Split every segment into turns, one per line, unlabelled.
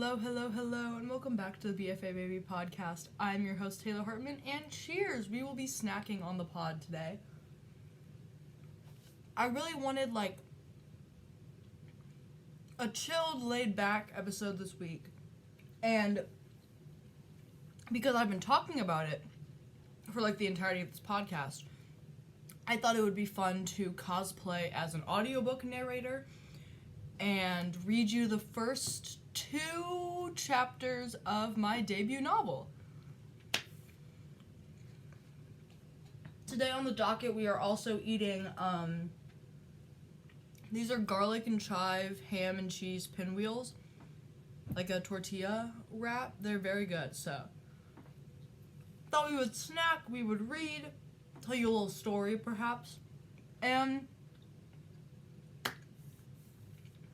Hello, hello, hello, and welcome back to the BFA Baby podcast. I'm your host, Taylor Hartman, and cheers! We will be snacking on the pod today. I really wanted, a chilled, laid-back episode this week, and because I've been talking about it for, the entirety of this podcast, I thought it would be fun to cosplay as an audiobook narrator and read you the first 2 chapters of my debut novel. Today on the docket, we are also eating, these are garlic and chive ham and cheese pinwheels, like a tortilla wrap. They're very good, so thought we would snack, we would read, tell you a little story perhaps, and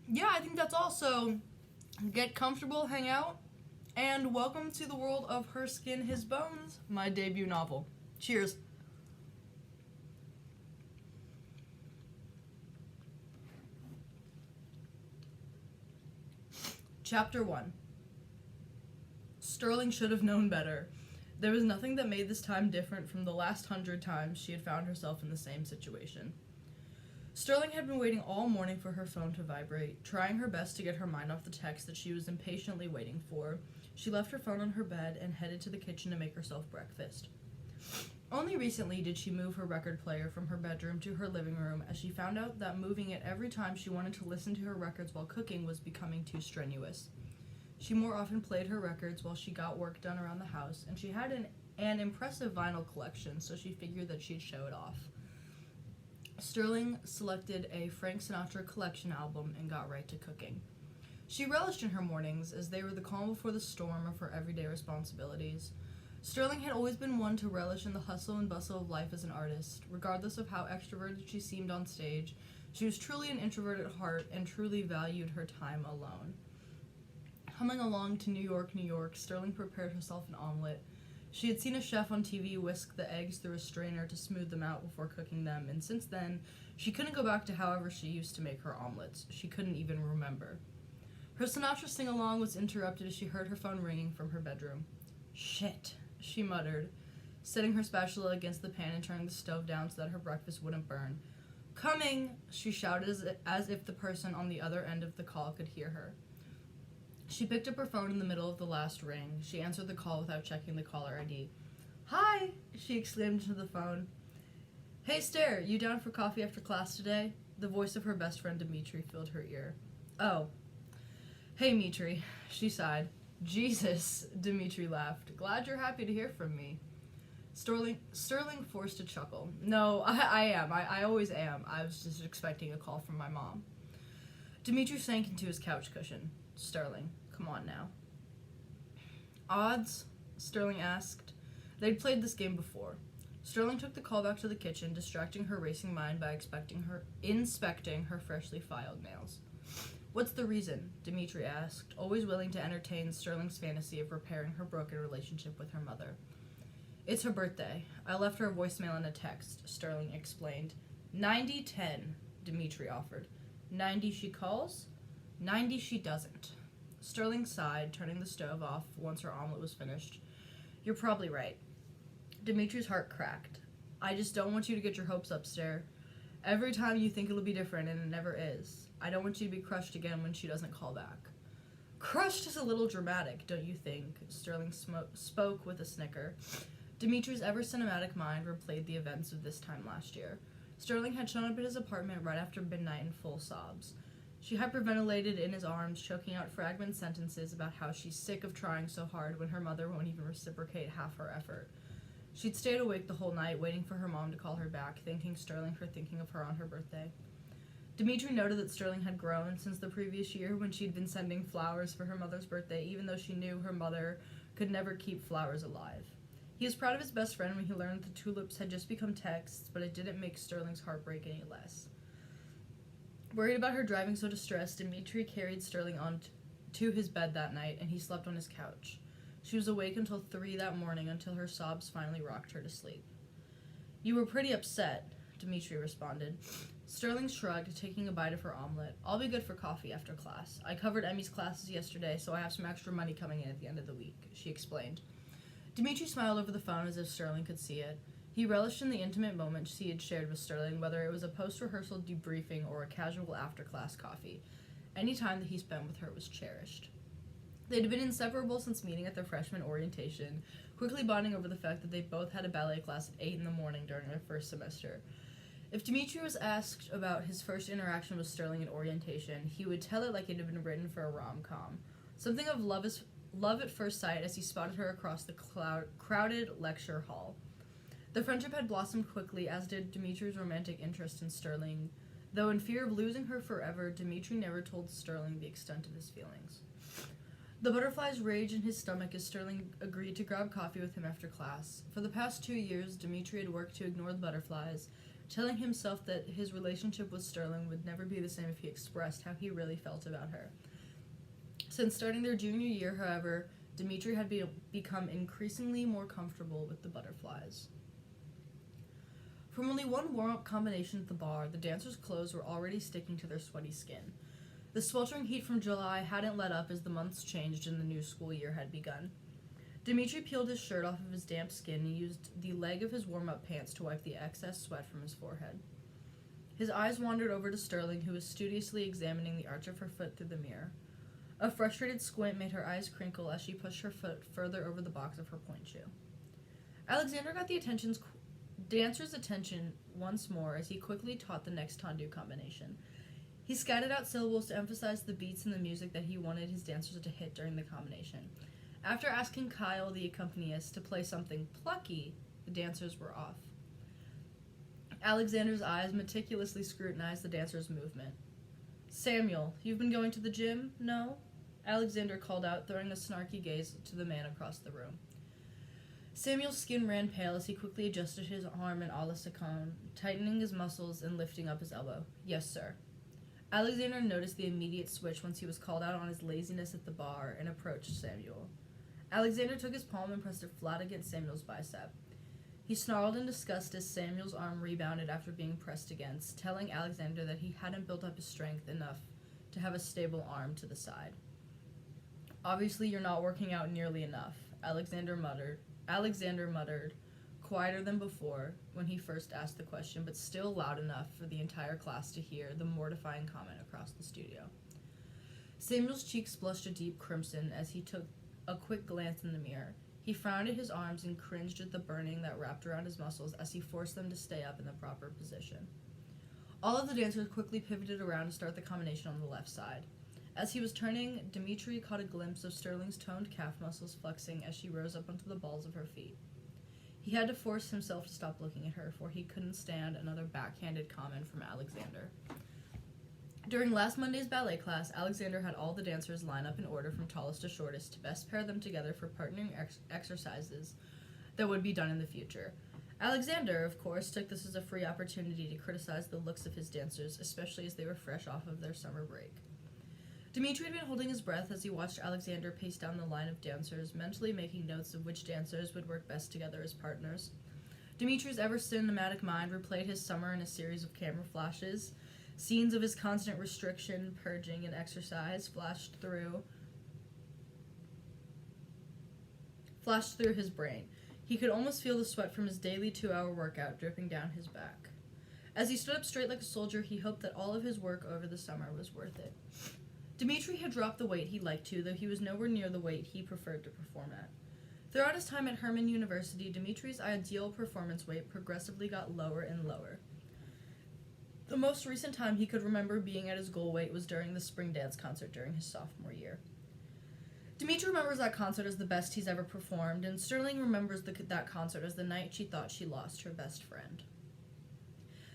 yeah, I think that's all. So get comfortable, hang out, and welcome to the world of Her Skin, His Bones, my debut novel. Cheers. Chapter 1. Sterling should have known better. There was nothing that made this time different from the last 100 times she had found herself in the same situation. Sterling had been waiting all morning for her phone to vibrate, trying her best to get her mind off the text that she was impatiently waiting for. She left her phone on her bed and headed to the kitchen to make herself breakfast. Only recently did she move her record player from her bedroom to her living room, as she found out that moving it every time she wanted to listen to her records while cooking was becoming too strenuous. She more often played her records while she got work done around the house, and she had an impressive vinyl collection, so she figured that she'd show it off. Sterling selected a Frank Sinatra collection album and got right to cooking. She relished in her mornings, as they were the calm before the storm of her everyday responsibilities. Sterling had always been one to relish in the hustle and bustle of life as an artist. Regardless of how extroverted she seemed on stage, she was truly an introvert at heart and truly valued her time alone. Humming along to New York, New York, Sterling prepared herself an omelet. She had seen a chef on TV whisk the eggs through a strainer to smooth them out before cooking them, and since then, she couldn't go back to however she used to make her omelets. She couldn't even remember. Her Sinatra sing-along was interrupted as she heard her phone ringing from her bedroom. "Shit," she muttered, setting her spatula against the pan and turning the stove down so that her breakfast wouldn't burn. "Coming," she shouted as if the person on the other end of the call could hear her. She picked up her phone in the middle of the last ring. She answered the call without checking the caller ID. "Hi," she exclaimed into the phone. "Hey, Stair, you down for coffee after class today?" The voice of her best friend Dimitri filled her ear. "Oh. Hey, Mitri," she sighed. "Jesus," Dimitri laughed. "Glad you're happy to hear from me." Sterling forced a chuckle. "No, I am. I always am. I was just expecting a call from my mom." Dimitri sank into his couch cushion. "Sterling, come on now." "Odds?" Sterling asked. They'd played this game before. Sterling took the call back to the kitchen, distracting her racing mind by inspecting her freshly filed nails. "What's the reason?" Dimitri asked, always willing to entertain Sterling's fantasy of repairing her broken relationship with her mother. "It's her birthday. I left her a voicemail and a text," Sterling explained. 90-10, Dimitri offered. 90 she calls, 90 she doesn't. Sterling sighed, turning the stove off once her omelet was finished. "You're probably right." Dimitri's heart cracked. "I just don't want you to get your hopes up, Stair. Every time you think it'll be different, and it never is. I don't want you to be crushed again when she doesn't call back." "Crushed is a little dramatic, don't you think?" Sterling spoke with a snicker. Dimitri's ever-cinematic mind replayed the events of this time last year. Sterling had shown up at his apartment right after midnight in full sobs. She hyperventilated in his arms, choking out fragment sentences about how she's sick of trying so hard when her mother won't even reciprocate half her effort. She'd stayed awake the whole night, waiting for her mom to call her back, thanking Sterling for thinking of her on her birthday. Dimitri noted that Sterling had grown since the previous year when she'd been sending flowers for her mother's birthday, even though she knew her mother could never keep flowers alive. He was proud of his best friend when he learned the tulips had just become texts, but it didn't make Sterling's heart break any less. Worried about her driving so distressed, Dimitri carried Sterling on to his bed that night, and he slept on his couch. She was awake until 3 that morning, until her sobs finally rocked her to sleep. "You were pretty upset," Dimitri responded. Sterling shrugged, taking a bite of her omelet. I'll be good for coffee after class. I covered Emmy's classes yesterday, so I have some extra money coming in at the end of the week, she explained. Dimitri smiled over the phone as if Sterling could see it. He relished in the intimate moments he had shared with Sterling, whether it was a post-rehearsal debriefing or a casual after-class coffee. Any time that he spent with her was cherished. They'd been inseparable since meeting at their freshman orientation, quickly bonding over the fact that they both had a ballet class at 8 in the morning during their first semester. If Dimitri was asked about his first interaction with Sterling at orientation, he would tell it like it had been written for a rom-com. Something of love at first sight as he spotted her across the crowded lecture hall. The friendship had blossomed quickly, as did Dimitri's romantic interest in Sterling. Though in fear of losing her forever, Dimitri never told Sterling the extent of his feelings. The butterflies raged in his stomach as Sterling agreed to grab coffee with him after class. For the past 2 years, Dimitri had worked to ignore the butterflies, telling himself that his relationship with Sterling would never be the same if he expressed how he really felt about her. Since starting their junior year, however, Dimitri had become increasingly more comfortable with the butterflies. From only one warm-up combination at the bar, the dancers' clothes were already sticking to their sweaty skin. The sweltering heat from July hadn't let up as the months changed and the new school year had begun. Dimitri peeled his shirt off of his damp skin and used the leg of his warm-up pants to wipe the excess sweat from his forehead. His eyes wandered over to Sterling, who was studiously examining the arch of her foot through the mirror. A frustrated squint made her eyes crinkle as she pushed her foot further over the box of her pointe shoe. Alexander got the dancer's attention once more as he quickly taught the next tendu combination. He scattered out syllables to emphasize the beats and the music that he wanted his dancers to hit during the combination. After asking Kyle, the accompanist, to play something plucky, the dancers were off. Alexander's eyes meticulously scrutinized the dancer's movement. "Samuel, you've been going to the gym? No?" Alexander called out, throwing a snarky gaze to the man across the room. Samuel's skin ran pale as he quickly adjusted his arm in a la Sacone, tightening his muscles and lifting up his elbow. "Yes, sir." Alexander noticed the immediate switch once he was called out on his laziness at the bar and approached Samuel. Alexander took his palm and pressed it flat against Samuel's bicep. He snarled in disgust as Samuel's arm rebounded after being pressed against, telling Alexander that he hadn't built up his strength enough to have a stable arm to the side. "Obviously you're not working out nearly enough," Alexander muttered, quieter than before when he first asked the question, but still loud enough for the entire class to hear the mortifying comment across the studio. Samuel's cheeks blushed a deep crimson as he took a quick glance in the mirror. He frowned at his arms and cringed at the burning that wrapped around his muscles as he forced them to stay up in the proper position. All of the dancers quickly pivoted around to start the combination on the left side. As he was turning, Dimitri caught a glimpse of Sterling's toned calf muscles flexing as she rose up onto the balls of her feet. He had to force himself to stop looking at her, for he couldn't stand another backhanded comment from Alexander. During last Monday's ballet class, Alexander had all the dancers line up in order from tallest to shortest to best pair them together for partnering exercises that would be done in the future. Alexander, of course, took this as a free opportunity to criticize the looks of his dancers, especially as they were fresh off of their summer break. Dimitri had been holding his breath as he watched Alexander pace down the line of dancers, mentally making notes of which dancers would work best together as partners. Dimitri's ever-cinematic mind replayed his summer in a series of camera flashes. Scenes of his constant restriction, purging, and exercise flashed through his brain. He could almost feel the sweat from his daily 2-hour workout dripping down his back. As he stood up straight like a soldier, he hoped that all of his work over the summer was worth it. Dimitri had dropped the weight he liked to, though he was nowhere near the weight he preferred to perform at. Throughout his time at Herman University, Dimitri's ideal performance weight progressively got lower and lower. The most recent time he could remember being at his goal weight was during the spring dance concert during his sophomore year. Dimitri remembers that concert as the best he's ever performed, and Sterling remembers that concert as the night she thought she lost her best friend.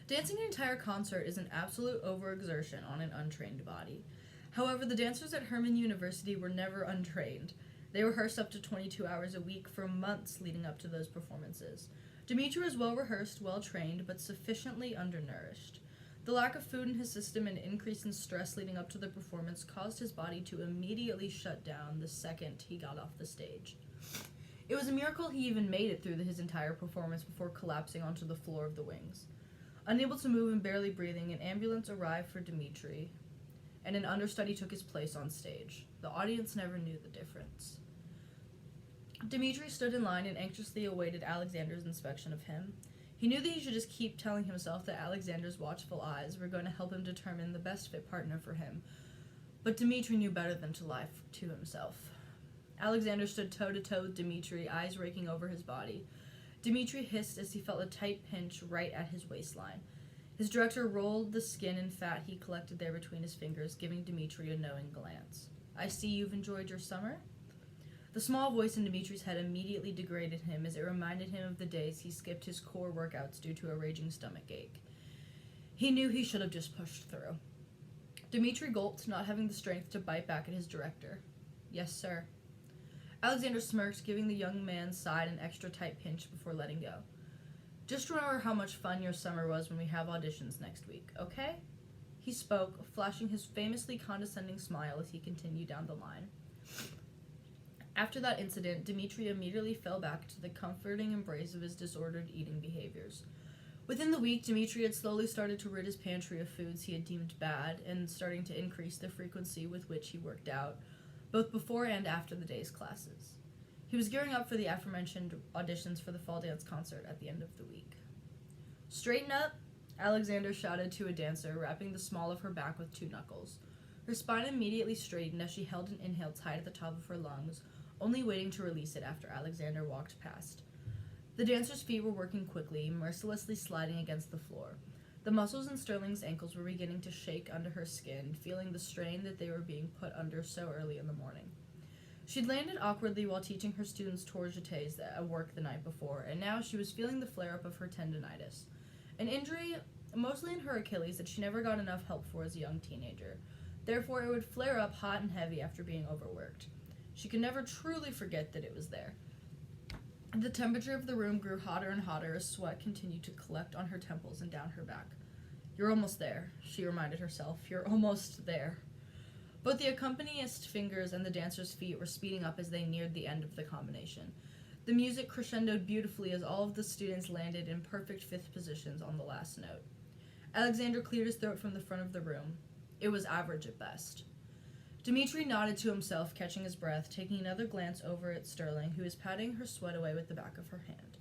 Dancing an entire concert is an absolute overexertion on an untrained body. However, the dancers at Herman University were never untrained. They rehearsed up to 22 hours a week for months leading up to those performances. Dimitri was well-rehearsed, well-trained, but sufficiently undernourished. The lack of food in his system and increase in stress leading up to the performance caused his body to immediately shut down the second he got off the stage. It was a miracle he even made it through his entire performance before collapsing onto the floor of the wings. Unable to move and barely breathing, an ambulance arrived for Dimitri, and an understudy took his place on stage. The audience never knew the difference. Dimitri stood in line and anxiously awaited Alexander's inspection of him. He knew that he should just keep telling himself that Alexander's watchful eyes were going to help him determine the best fit partner for him, but Dimitri knew better than to lie to himself. Alexander stood toe-to-toe with Dimitri, eyes raking over his body. Dimitri hissed as he felt a tight pinch right at his waistline. His director rolled the skin and fat he collected there between his fingers, giving Dimitri a knowing glance. "I see you've enjoyed your summer?" The small voice in Dimitri's head immediately degraded him as it reminded him of the days he skipped his core workouts due to a raging stomach ache. He knew he should have just pushed through. Dimitri gulped, not having the strength to bite back at his director. "Yes, sir." Alexander smirked, giving the young man's side an extra tight pinch before letting go. "Just remember how much fun your summer was when we have auditions next week, okay?" He spoke, flashing his famously condescending smile as he continued down the line. After that incident, Dimitri immediately fell back to the comforting embrace of his disordered eating behaviors. Within the week, Dimitri had slowly started to rid his pantry of foods he had deemed bad and starting to increase the frequency with which he worked out, both before and after the day's classes. He was gearing up for the aforementioned auditions for the fall dance concert at the end of the week. "Straighten up," Alexander shouted to a dancer, wrapping the small of her back with 2 knuckles. Her spine immediately straightened as she held an inhale tight at the top of her lungs, only waiting to release it after Alexander walked past. The dancer's feet were working quickly, mercilessly sliding against the floor. The muscles in Sterling's ankles were beginning to shake under her skin, feeling the strain that they were being put under so early in the morning. She'd landed awkwardly while teaching her students tours jetés at work the night before, and now she was feeling the flare-up of her tendinitis, an injury mostly in her Achilles that she never got enough help for as a young teenager. Therefore, it would flare up hot and heavy after being overworked. She could never truly forget that it was there. The temperature of the room grew hotter and hotter as sweat continued to collect on her temples and down her back. "You're almost there," she reminded herself. "You're almost there." Both the accompanist's fingers and the dancer's feet were speeding up as they neared the end of the combination. The music crescendoed beautifully as all of the students landed in perfect fifth positions on the last note. Alexander cleared his throat from the front of the room. It was average at best. Dimitri nodded to himself, catching his breath, taking another glance over at Sterling, who was patting her sweat away with the back of her hand.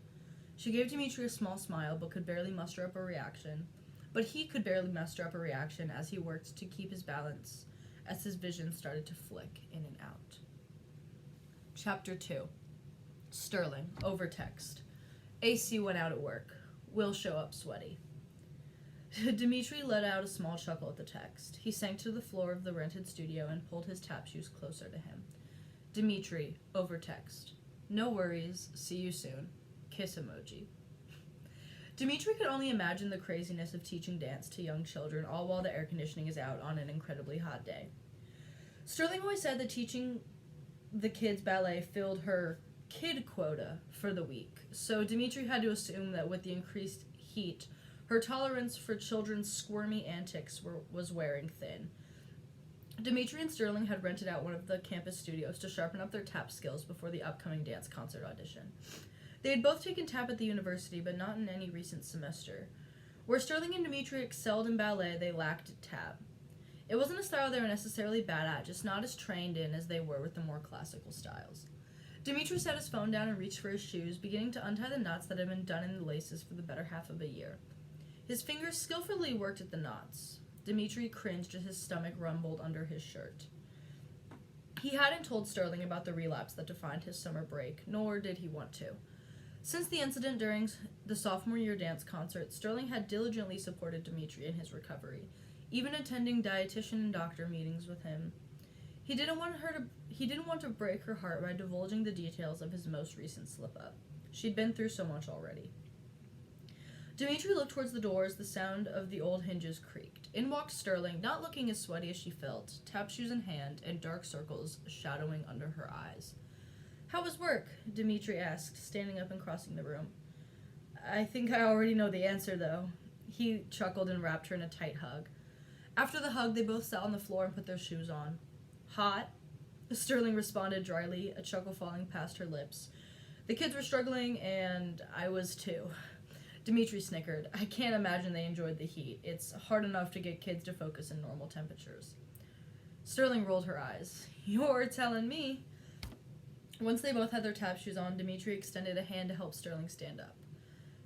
She gave Dimitri a small smile, but he could barely muster up a reaction as he worked to keep his balance, as his vision started to flick in and out. Chapter 2. Sterling, over text. "AC went out at work. Will show up sweaty." Dimitri let out a small chuckle at the text. He sank to the floor of the rented studio and pulled his tap shoes closer to him. "Dimitri, over text. No worries. See you soon. Kiss emoji." Dimitri could only imagine the craziness of teaching dance to young children, all while the air conditioning is out on an incredibly hot day. Sterling always said that teaching the kids ballet filled her kid quota for the week, so Dimitri had to assume that with the increased heat, her tolerance for children's squirmy antics was wearing thin. Dimitri and Sterling had rented out one of the campus studios to sharpen up their tap skills before the upcoming dance concert audition. They had both taken tap at the university, but not in any recent semester. Where Sterling and Dimitri excelled in ballet, they lacked tap. It wasn't a style they were necessarily bad at, just not as trained in as they were with the more classical styles. Dimitri set his phone down and reached for his shoes, beginning to untie the knots that had been done in the laces for the better half of a year. His fingers skillfully worked at the knots. Dimitri cringed as his stomach rumbled under his shirt. He hadn't told Sterling about the relapse that defined his summer break, nor did he want to. Since the incident during the sophomore year dance concert, Sterling had diligently supported Dimitri in his recovery, even attending dietitian and doctor meetings with him. He didn't want to break her heart by divulging the details of his most recent slip-up. She'd been through so much already. Dimitri looked towards the door as the sound of the old hinges creaked. In walked Sterling, not looking as sweaty as she felt, tap shoes in hand, and dark circles shadowing under her eyes. "How was work?" Dimitri asked, standing up and crossing the room. "I think I already know the answer, though." He chuckled and wrapped her in a tight hug. After the hug, they both sat on the floor and put their shoes on. "Hot?" Sterling responded dryly, a chuckle falling past her lips. "The kids were struggling, and I was too." Dimitri snickered. I can't imagine they enjoyed the heat. It's hard enough to get kids to focus in normal temperatures. Sterling rolled her eyes. You're telling me. Once they both had their tap shoes on, Dimitri extended a hand to help Sterling stand up.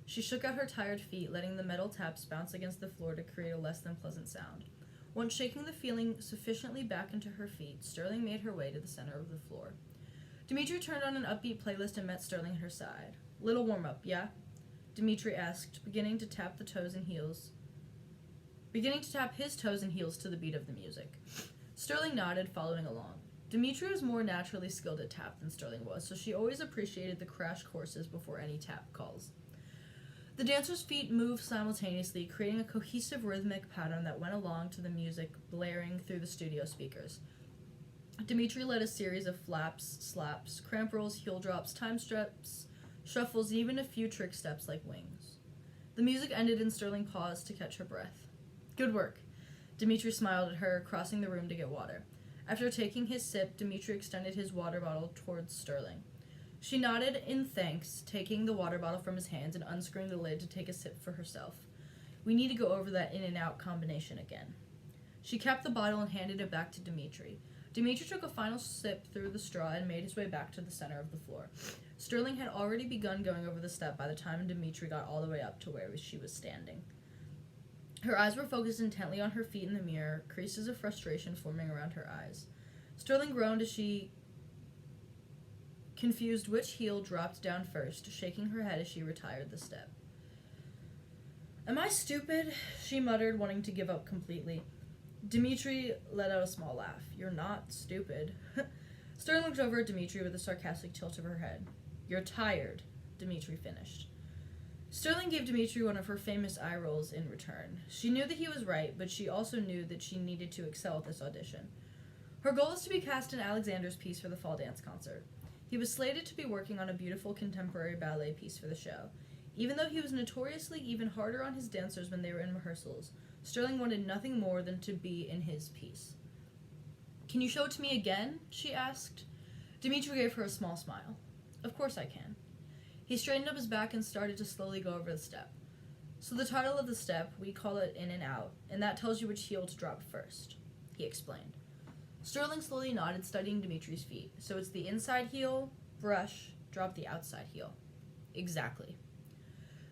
She shook out her tired feet, letting the metal taps bounce against the floor to create a less than pleasant sound. Once shaking the feeling sufficiently back into her feet, Sterling made her way to the center of the floor. Dimitri turned on an upbeat playlist and met Sterling at her side. Little warm-up, yeah? Dimitri asked, beginning to tap his toes and heels to the beat of the music. Sterling nodded, following along. Dimitri was more naturally skilled at tap than Sterling was, so she always appreciated the crash courses before any tap calls. The dancers' feet moved simultaneously, creating a cohesive rhythmic pattern that went along to the music blaring through the studio speakers. Dimitri led a series of flaps, slaps, cramp rolls, heel drops, time steps, shuffles, and even a few trick steps like wings. The music ended and Sterling paused to catch her breath. Good work. Dimitri smiled at her, crossing the room to get water. After taking his sip, Dimitri extended his water bottle towards Sterling. She nodded in thanks, taking the water bottle from his hands and unscrewing the lid to take a sip for herself. We need to go over that in and out combination again. She capped the bottle and handed it back to Dimitri. Dimitri took a final sip through the straw and made his way back to the center of the floor. Sterling had already begun going over the step by the time Dimitri got all the way up to where she was standing. Her eyes were focused intently on her feet in the mirror, creases of frustration forming around her eyes. Sterling groaned as she confused which heel dropped down first, shaking her head as she retired the step. Am I stupid? She muttered, wanting to give up completely. Dimitri let out a small laugh. You're not stupid. Sterling looked over at Dimitri with a sarcastic tilt of her head. You're tired, Dimitri finished. Sterling gave Dimitri one of her famous eye rolls in return. She knew that he was right, but she also knew that she needed to excel at this audition. Her goal was to be cast in Alexander's piece for the fall dance concert. He was slated to be working on a beautiful contemporary ballet piece for the show. Even though he was notoriously even harder on his dancers when they were in rehearsals, Sterling wanted nothing more than to be in his piece. Can you show it to me again? She asked. Dimitri gave her a small smile. Of course I can. He straightened up his back and started to slowly go over the step. So the title of the step, we call it in and out, and that tells you which heel to drop first, he explained. Sterling slowly nodded, studying Dimitri's feet. So it's the inside heel, brush, drop the outside heel. Exactly.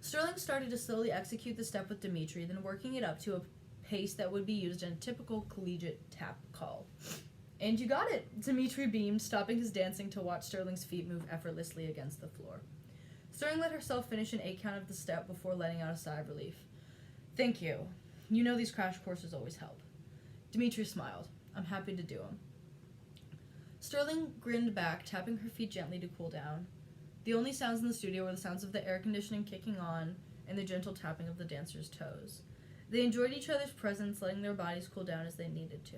Sterling started to slowly execute the step with Dimitri, then working it up to a pace that would be used in a typical collegiate tap call. And you got it, Dimitri beamed, stopping his dancing to watch Sterling's feet move effortlessly against the floor. Sterling let herself finish an 8 count of the step before letting out a sigh of relief. Thank you. You know these crash courses always help. Dimitri smiled. I'm happy to do them. Sterling grinned back, tapping her feet gently to cool down. The only sounds in the studio were the sounds of the air conditioning kicking on and the gentle tapping of the dancers' toes. They enjoyed each other's presence, letting their bodies cool down as they needed to.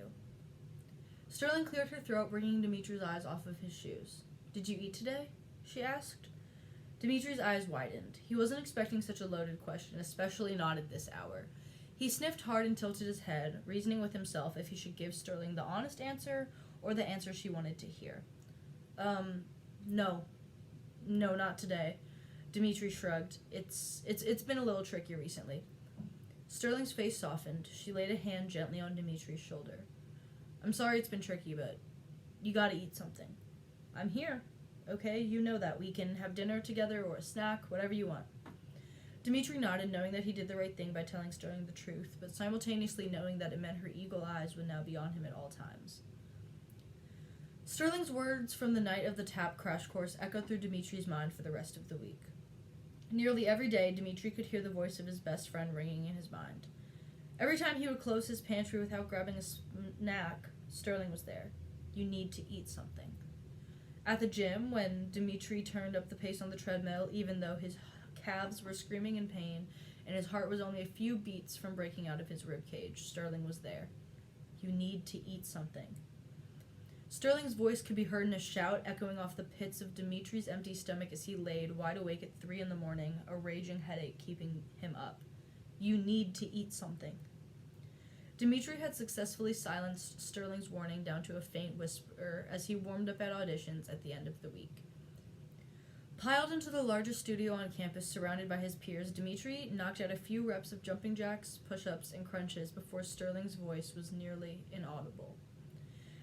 Sterling cleared her throat, bringing Dimitri's eyes off of his shoes. Did you eat today? She asked. Dimitri's eyes widened. He wasn't expecting such a loaded question, especially not at this hour. He sniffed hard and tilted his head, reasoning with himself if he should give Sterling the honest answer or the answer she wanted to hear. No. No, not today. Dimitri shrugged. It's been a little tricky recently. Sterling's face softened. She laid a hand gently on Dimitri's shoulder. I'm sorry it's been tricky, but you gotta eat something. I'm here. Okay, you know that. We can have dinner together or a snack, whatever you want. Dimitri nodded, knowing that he did the right thing by telling Sterling the truth, but simultaneously knowing that it meant her eagle eyes would now be on him at all times. Sterling's words from the night of the tap crash course echoed through Dimitri's mind for the rest of the week. Nearly every day, Dimitri could hear the voice of his best friend ringing in his mind. Every time he would close his pantry without grabbing a snack, Sterling was there. You need to eat something. At the gym, when Dimitri turned up the pace on the treadmill, even though his calves were screaming in pain and his heart was only a few beats from breaking out of his ribcage, Sterling was there. You need to eat something. Sterling's voice could be heard in a shout echoing off the pits of Dimitri's empty stomach as he laid wide awake at 3 a.m, a raging headache keeping him up. You need to eat something. Dimitri had successfully silenced Sterling's warning down to a faint whisper as he warmed up at auditions at the end of the week. Piled into the largest studio on campus, surrounded by his peers, Dimitri knocked out a few reps of jumping jacks, push-ups, and crunches before Sterling's voice was nearly inaudible.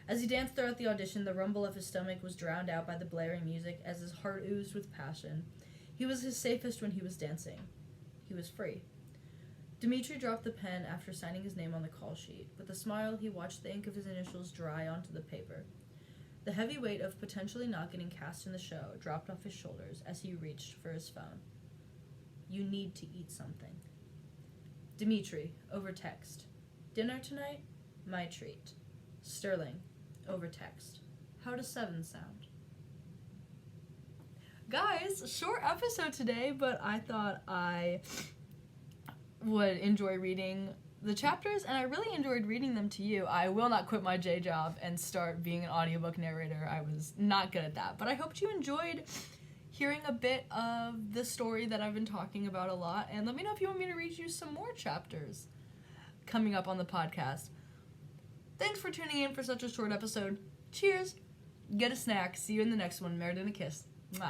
As he danced throughout the audition, the rumble of his stomach was drowned out by the blaring music as his heart oozed with passion. He was his safest when he was dancing. He was free. Dimitri dropped the pen after signing his name on the call sheet. With a smile, he watched the ink of his initials dry onto the paper. The heavy weight of potentially not getting cast in the show dropped off his shoulders as he reached for his phone. You need to eat something. Dimitri, over text. Dinner tonight? My treat. Sterling, over text. How does 7 sound? Guys, short episode today, but I thought I would enjoy reading the chapters, and I really enjoyed reading them to you. I will not quit my J job and start being an audiobook narrator. I was not good at that, but I hoped you enjoyed hearing a bit of the story that I've been talking about a lot, and let me know if you want me to read you some more chapters coming up on the podcast. Thanks for tuning in for such a short episode. Cheers. Get a snack. See you in the next one. Married in a kiss. Mwah.